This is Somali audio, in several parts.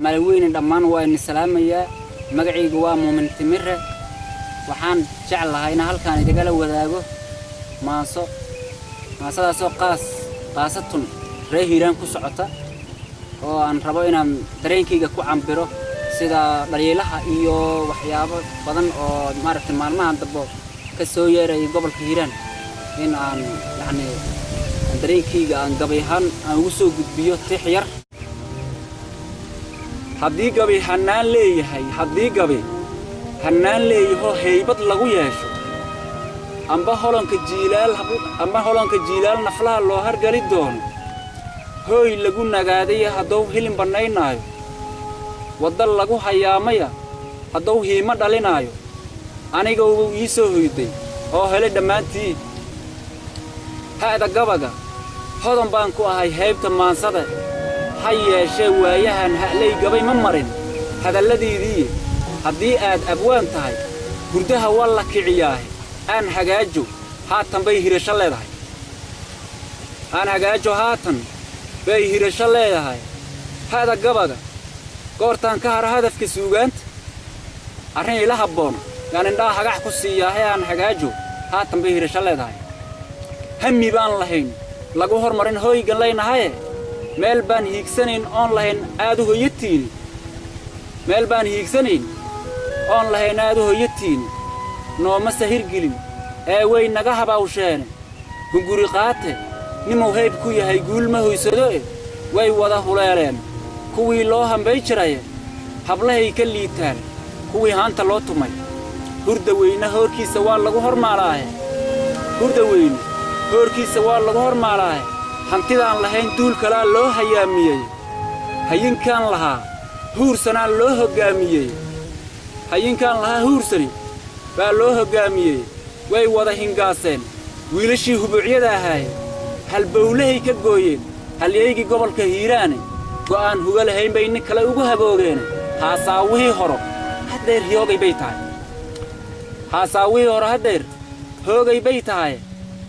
مالوين دمان وين سلامية مقعي جوا مؤمن تمرة وحان شعلها هنا هالكان يتقال وذاقه ما صار سو قاستون رهيران كسعته وأن ربنا ترين كي جكوا عم برو سيدا دليلها إيو وحيابه بدن أو مارت المعلومة عن تبو كسوية ري قبل كهيران إن عن يعني ترين كي عن قبيهان عن وسوق بيوت تحير haddii gabi hanaan leeyahay haddii gabi hanaan leeyahay heybad lagu yeesho amba holanka jiilaal naflaha loo hargali doono hooy lagu nagaaday hadduu hilin banaynaayo wada lagu hayaamaya hadduu hiima dhalinaayo aniga uu ii soo hoyday oo helay dhamaantii haada gabaga hodan baan ku ahay heybta maansada هيا شوايها هلي قبي ممرن هذا الذي ذي هذي آد أبوان تاي قردها والله كعياه أنا حجاجو هاتن بيه رشلة هاي أنا حجاجو هاتن بيه رشلة هاي هذا قبضة قرطان كهر هذا في كسوقانت أرني لها بون يعني ندا حاجة كسياه أنا حجاجو هاتن بيه رشلة هاي همي بان لهين لقوهر مرن هوي قلنا هاي meel baan hiigsaneyn oon lahayn aad u hoyatiin meel baan hiigsaneyn oon lahayn aad u hoyatiin nooma sahir gelin ee way naga habawsheen gunguri qaate nimuu hayb ku yahay guul ma hoysado way wada huleeleen kuwii loo hambay jiray hablahay ka liitaan kuwii haanta loo tumay hurda weyna hoorkiisa waa lagu hormaalaahay hurda weyna hoorkiisa waa lagu hormaalaahay hantidaan lahayn duul kala loo hayaamiyay hayinkan laha huursanaa loo hogaamiyay hayinkan laha huursani baa loo hogaamiyay way wada hingaaseen wiilashii hubuucyada ahaay hal bawlahay ka gooyeen halyeeygi gobolka Hiiraan go'aan huga lahayn bay nin kale ugu haboogeen haasaawihii horo hadeer hoogay bay tahay haasaawihii horo hadeer hoogay bay tahay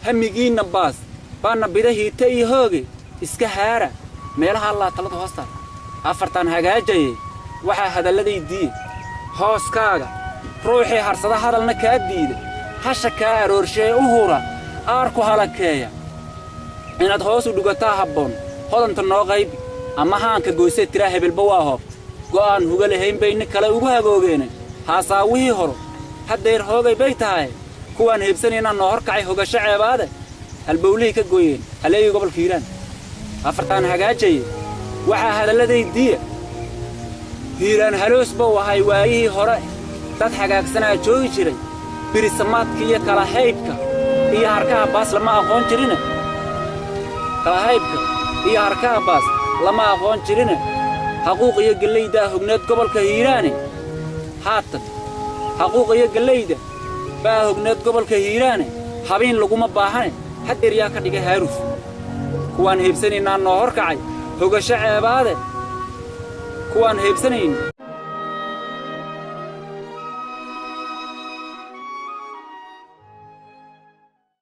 hamigiina baas baana bidahi tay hooge iska haara meelaha Allah talada hoosta afartan hagaajay waxa hadaladeedii hooskaaga ruuxi harsada hadalna ka diiday hasha ka aroorshay u hura aarku halakeeya inaad hoos u dhugataa habboon hodanta noo qayb ama haanka goysay tira hebelba waa hoob go'aan huga lahayn bay nin kale ugu haboogeen haasaawihii horo hadeer hoogay bay tahay kuwan heebsanayna noo horkacay hogasho ceebaade البولي كجوين هلاقي قبل كيران أفرتان هجاجي وح هذا الذي يديه كيران هلوس بوا هاي وايه هراء تضحك أكسنا جوي شري برسمات كيه كلا هيبك هي حركة باس لما أخون شرينا كلا هيبك هي حركة باس لما أخون شرينا حقوق يجلي ده هجنات قبل كهيراني حاطن حقوق يجلي ده بقى هجنات قبل كهيراني حبين لقوم باهني حتى رياك ديجا هاروف كوان هيبسنين نان نهار كعي هوجا شعب هذا كوان هيبسنين